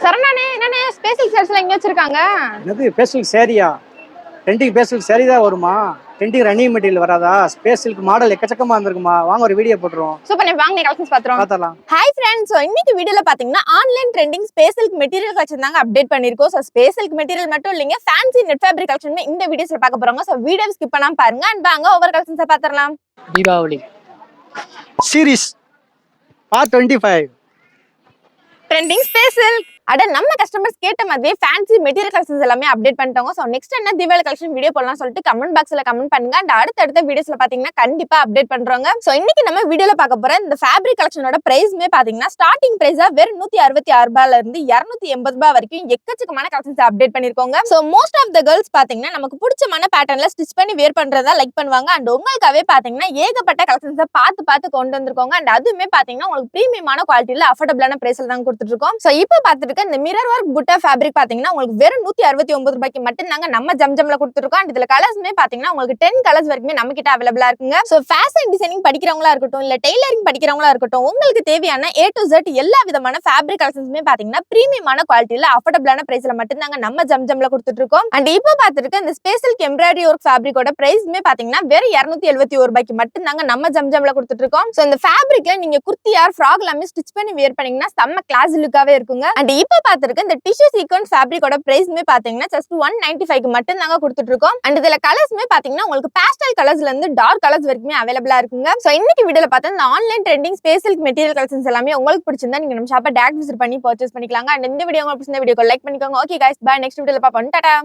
சரணானே என்னண்ணே ஸ்பேஷல் சார்ஜ்லாம் எங்க வச்சிருக்காங்க? என்னது ஸ்பேஷல் சேரியா? ட்ரெண்டிங் ஸ்பேஷல் சேரி தான் வருமா? ட்ரெண்டிங் ரன்னிங் மெட்டீரியல் வராதா? ஸ்பேஷலுக்கு மாடல் எக்கச்சக்கமா இருந்திருக்குமா? வாங்க ஒரு வீடியோ போட்டுருவோம். சூப்பர், நீ வாங்க கலெக்ஷன்ஸ் பாத்துறோம். பார்த்தலாம். ஹாய் ஃப்ரெண்ட்ஸ், இன்னைக்கு வீடியோல பாத்தீங்கன்னா ஆன்லைன் ட்ரெண்டிங் ஸ்பேஷலுக்கு மெட்டீரியல் கலெக்ஷன் தாங்க அப்டேட் பண்ணிருக்கோம். சோ ஸ்பேஷலுக்கு மெட்டீரியல் மட்டும் இல்லைங்க, ஃபேன்சி நெட் ஃபேப்ரிக் கலெக்ஷன் இந்த வீடியோஸ்ல பார்க்க போறோம். சோ வீடியோ ஸ்கிப் பண்ணாம பாருங்க அண்ட் வாங்க ஓவர் கலெக்ஷன்ஸை பாத்துறலாம். Deepavali series part 25 trending special. அட நம்ம கஸ்டமர்ஸ் கேட்ட மாதிரி ஃபேன்சி மெட்டீரியல் கலெக்ஷன்ஸ் எல்லாமே அப்டேட் பண்ணிட்டாங்க. சோ நெக்ஸ்ட் என்ன தீபாவளி கலெக்ஷன் வீடியோ போடலாம் சொல்லிட்டு கமெண்ட் பாக்ஸ்ல கமெண்ட் பண்ணுங்க அண்ட் அடுத்த வீடியோஸ்ல பாத்தீங்கன்னா கண்டிப்பா அப்டேட் பண்றோங்க. சோ இன்னைக்கு நம்ம வீடியோல பார்க்க போற இந்த ஃபேப்ரிக் கலெக்ஷனோட பிரைஸ்மே பாத்தீங்கன்னா ஸ்டார்டிங் பிரைஸா வெறும் 166 ரூபாயில இருந்து 280 ரூபாய் வரைக்கும் எக்கச்சக்கமான கலெக்ஷன்ஸ் அப்டேட் பண்ணிருக்கோங்க. So most of the girls பாத்தீங்கன்னா நமக்கு பிடிச்சமான பேட்டர்ன்ல ஸ்டிச் பண்ணி வேர் பண்றதா லைக் பண்ணுவாங்க அண்ட் உங்களுக்காகவே பாத்தீங்கன்னா ஏகப்பட்ட கலெக்ஷன்ஸை பார்த்து கொண்டு வந்திருக்கோங்க அண்ட் அதுவுமே பாத்தீங்கன்னா உங்களுக்கு பிரீமியமான குவாலிட்டியில அஃபோர்டபிளான பிரைஸ்ல தான் கொடுத்துட்டு இருக்கோம். சோ இப்போ பார்த்துட்டு இந்த மிரர் ஒர்க் புட்டா ஃபேப்ரிக் பாத்தீங்கன்னா உங்களுக்கு வெறும் 169 ரூபாய்க்கு மட்டும் தாங்க நம்ம ஜம்ஜம்ல கொடுத்துருக்கோம். அண்ட் இதுல கலர்ஸ்மே பாத்தீங்கன்னா உங்களுக்கு 10 கலர்ஸ் வரைக்குமே நம்ம கிட்ட அவைலபிளா இருக்குங்க. சோ ஃபேஷன் டிசைனிங் படிக்கிறவங்களா இருக்கட்டும் இல்ல டெய்லரிங் படிக்கிறவங்களா இருக்கட்டும், உங்களுக்கு தேவையான A to Z எல்லா விதமான ஃபேப்ரிக் கலெக்ஷன்ஸ்மே பாத்தீங்கன்னா பிரீமியமான குவாலிட்டியில அஃபோர்டபிளான பிரைஸ்ல மட்டும் தாங்க நம்ம ஜம்ஜம்ல கொடுத்துட்டு இருக்கோம். அண்ட் இப்போ பார்த்துட்டு இந்த ஸ்பெஷல் எம்ப்ராய்டரி ஒர்க் ஃபேப்ரிக்கோட பிரைஸ்மே பாத்தீங்கன்னா வெறும் 271 ரூபாய்க்கு மட்டும் தாங்க நம்ம ஜம்ஜம்ல கொடுத்துட்டு இருக்கோம். சோ இந்த ஃபேப்ரிக்ல நீங்க குர்த்தி ஆர் ஃப்ராக் எல்லாமே ஸ்டிச் பண்ணி வேர் பண்ணீங்கன்னா செம்ம கிளாஸ் லுக்காவே இருக்குங்க. அண்ட் இப்போ பார்த்துட்டு இந்த டிஷ்யூ சீக்வென்ஸ் ஃபேப்ரிக்கோட பிரைஸ்மே பாத்தீங்கன்னா ஜஸ்ட் 195 க்கு மட்டும் தாங்க கொடுத்துட்டு இருக்கோம். அண்ட் இதுல கலர்ஸ்மே பாத்தீங்கன்னா உங்களுக்கு பாஸ்டல் கலர்ஸ்ல இருந்து டார்க் கலர்ஸ் வரைக்குமே அவைலபிளா இருக்குங்க. சோ இன்னைக்கு வீடியோல பார்த்தா இந்த online trending special material collections எல்லாமே உங்களுக்கு பிடிச்சிருந்தா நீங்க நம்ம ஷாப்பை டைரக்ட் விசிட் பண்ணி பர்ச்சேஸ் பண்ணிக்கலாங்க. அண்ட் இந்த வீடியோ உங்களுக்கு பிடிச்சிருந்தா வீடியோக்கு லைக் பண்ணிக்கோங்க. Okay guys, by. நெக்ஸ்ட் வீடியோல பாப்போம். டாடா.